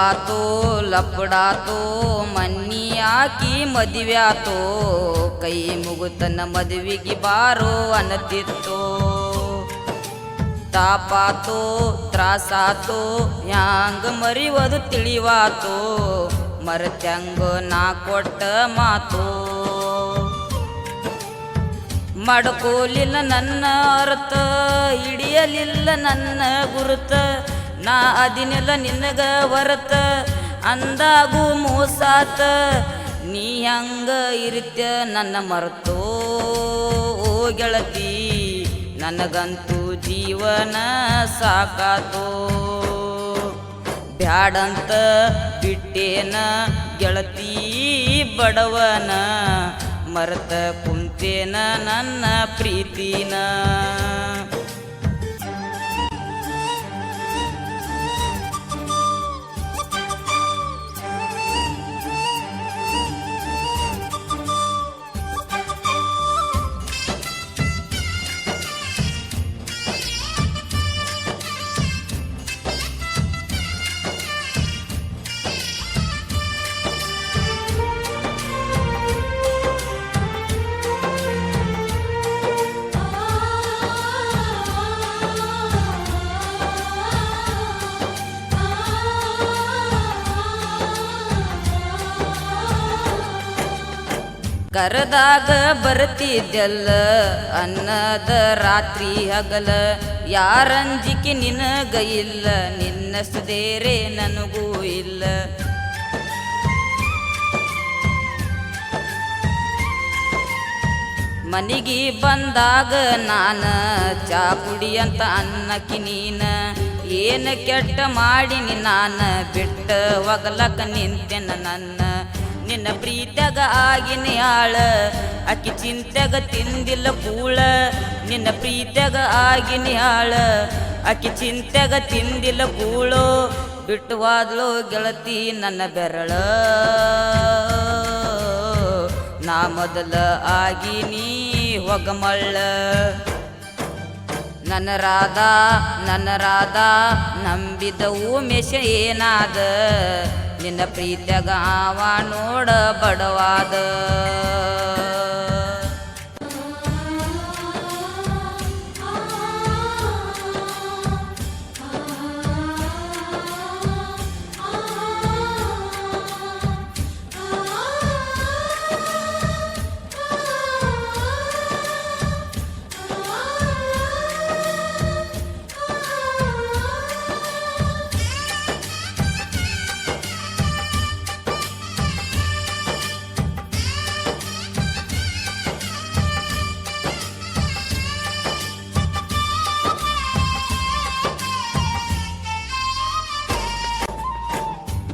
ಲವ್ವಾತೋ ಲಪಡಾತೋ ಮನ್ನಿ ಹಾಕಿ ಮದುವ್ಯಾತೋ ಕೈ ಮುಗುತನ ಮದುವೆಗೆ ಬಾರೋ ಅನ್ನತಿತ್ತೋ ತಾಪಾತೋ ತ್ರಾಸಾತೋ ಹ್ಯಾಂಗ ಮರಿವದು ತಿಳಿವಾತೋ ಮರತ್ಯಂಗ ನಾ ಕೊಟ್ಟ ಮಾತೋ ಮಡ್ಕೋಲಿಲ್ಲ ನನ್ನ ಅರ್ಥ ಹಿಡಿಯಲಿಲ್ಲ ನನ್ನ ಗುರುತ ನಾ ಅದಿನೆಲ್ಲ ನಿನಗ ಹೊರತ ಅಂದಾಗೂ ಮೋಸಾತ ನೀ ಹಂಗ ಇರಿತ್ಯ ನನ್ನ ಮರೆತೋ ಓ ಗೆಳತಿ ನನಗಂತೂ ಜೀವನ ಸಾಕಾತೋ ಬ್ಯಾಡಂತ ಬಿಟ್ಟೇನ ಗೆಳತಿ ಬಡವನ ಮರೆತ ಕುಂತೇನ ನನ್ನ ಪ್ರೀತಿನ ಕರದಾಗ ಬರ್ತಿದ್ದೆಲ್ಲ ಅನ್ನದ ರಾತ್ರಿ ಹಗಲ ಯಾರಂಜಿಕೆ ನಿನಗ ಇಲ್ಲ ನಿನ್ನಷ್ಟದೇರೆ ನನಗೂ ಇಲ್ಲ ಮನಿಗೆ ಬಂದಾಗ ನಾನ ಚಾ ಪುಡಿ ಅಂತ ಅನ್ನಕ್ಕಿ ನೀನ ಏನ ಕೆಟ್ಟ ಮಾಡಿನಿ ನಾನ ಬಿಟ್ಟ ಒಗಲಕ ನಿಂತೆನ ನನ್ನ ನಿನ್ನ ಪ್ರೀತ್ಯಾಗ ಆಗಿನ ಆಳ ಅಕ್ಕಿ ಚಿಂತ್ಯಾಗ ತಿಂದಿಲ್ಲ ಕೂಳ ನಿನ್ನ ಪ್ರೀತ್ಯಾಗ ಆಗಿನ ಆಳ ಅಕ್ಕಿ ಚಿಂತ್ಯಾಗ ತಿಂದಿಲ್ಲ ಕೂಳು ಬಿಟ್ಟುವಾದ್ಲು ಗೆಳತಿ ನನ್ನ ಬೆರಳ ನಾ ಮೊದಲ ಆಗಿನಿ ಹೊಗಮಳ್ಳ ನನ್ನ ರಾಧ ನಂಬಿದ ಉಮೇಶ ಏನಾದ ನಿನ್ನ ಪ್ರೀತ್ಯಾಗ ಆವ ನೋಡ ಬಡವಾದ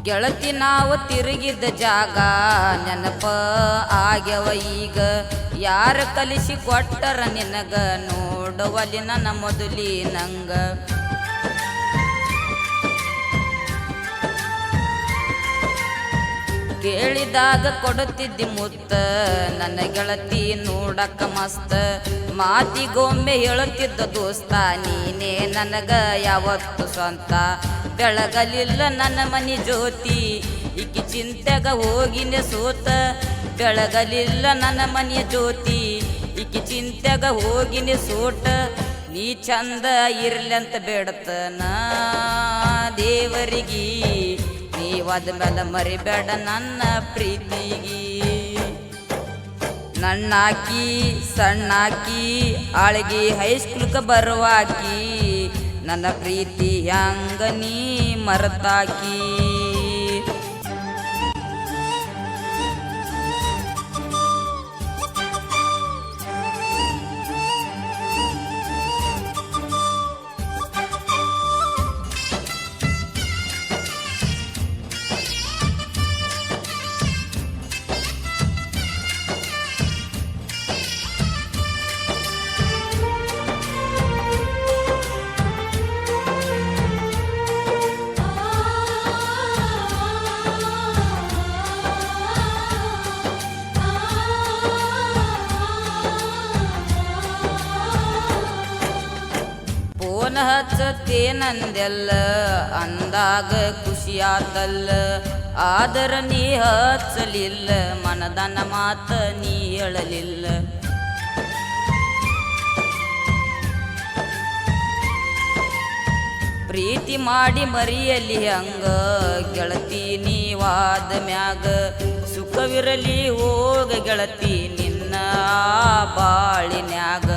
ಗೆಳತಿ ನಾವು ತಿರುಗಿದ ಜಾಗ ನೆನಪ ಆಗ್ಯವ ಈಗ ಯಾರ ಕಲಿಸಿ ಕೊಟ್ಟರ ನಿನಗ ನೋಡವಲಿ ನನ್ನ ಮೊದಲಿ ನಂಗ ಕೇಳಿದಾಗ ಕೊಡುತ್ತಿದ್ದಿ ಮುತ್ತ ನನ್ನ ಗೆಳತಿ ನೋಡಕ್ಕ ಮಸ್ತ ಮಾತಿಗೊಮ್ಮೆ ಹೇಳುತ್ತಿದ್ದ ದೋಸ್ತ ನೀನೇ ನನಗ ಯಾವತ್ತು ಸ್ವಂತ ಬೆಳಗಲಿಲ್ಲ ನನ್ನ ಮನಿ ಜ್ಯೋತಿ ಈಕಿ ಚಿಂತೆಗ ಹೋಗಿನ ಸೋತ ಬೆಳಗಲಿಲ್ಲ ನನ್ನ ಮನೆಯ ಜ್ಯೋತಿ ಈಕಿ ಚಿಂತೆಗ ಹೋಗಿನ ಸೋಟ ನೀ ಚಂದ ಇರ್ಲಂತ ಬೇಡತನ ದೇವರಿಗಿ ನೀವಾದ ಮೇಲೆ ಮರಿಬೇಡ ನನ್ನ ಪ್ರೀತಿಗಿ ನಣ್ಣಾಕಿ ಸಣ್ಣಾಕಿ ಆಳಿಗೆ ಹೈಸ್ಕೂಲ್ಗೆ ಬರುವಾಕಿ ನನ್ನ ಪ್ರೀತಿ ಹಂಗ ನೀ ಮರತಾಕಿ ಹಚ್ಚತೇನಂದೆಲ್ಲ ಅಂದಾಗ ಖುಷಿಯಾತಲ್ಲ ಆದರ ನೀ ಹಚ್ಚಲಿಲ್ಲ ಮನದನ ಮಾತ ನೀ ಹೇಳಲಿಲ್ಲ ಪ್ರೀತಿ ಮಾಡಿ ಮರಿಯಲಿ ಹಂಗ ಗೆಳತಿ ನೀವಾದ ಮ್ಯಾಗ ಸುಖವಿರಲಿ ಹೋಗ ಗೆಳತಿ ನಿನ್ನ ಬಾಳಿನ್ಯಾಗ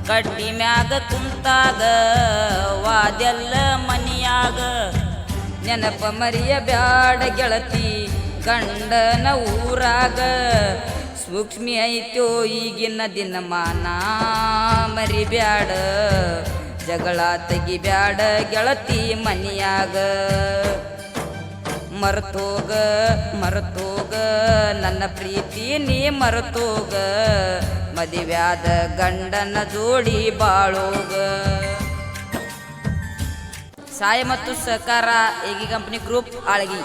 ಕಡ್ಡಿ ಮ್ಯಾಗ ಕುಂತಾಗ ವಾದೆಲ್ಲ ಮನಿಯಾಗ ನೆನಪ ಮರಿಯ ಬ್ಯಾಡ ಗೆಳತಿ ಗಂಡನ ಊರಾಗ ಸೂಕ್ಷ್ಮಿ ಐತೋ ಈಗಿನ ದಿನಮಾನ ಮರಿಬ್ಯಾಡ ಜಗಳ ತೆಗಿಬ್ಯಾಡ ಗೆಳತಿ ಮನಿಯಾಗ ಮರ್ತೋಗ ನನ್ನ ಪ್ರೀತಿ ನೀ ಮರ್ತೋಗ ಮದುವ್ಯಾದ ಗಂಡನ ಜೋಡಿ ಬಾಳೋಗ ಸಹಾಯ ಮತ್ತು ಸಹಕಾರ ಏಗಿ ಕಂಪನಿ ಗ್ರೂಪ್ ಆಳ್ಗಿ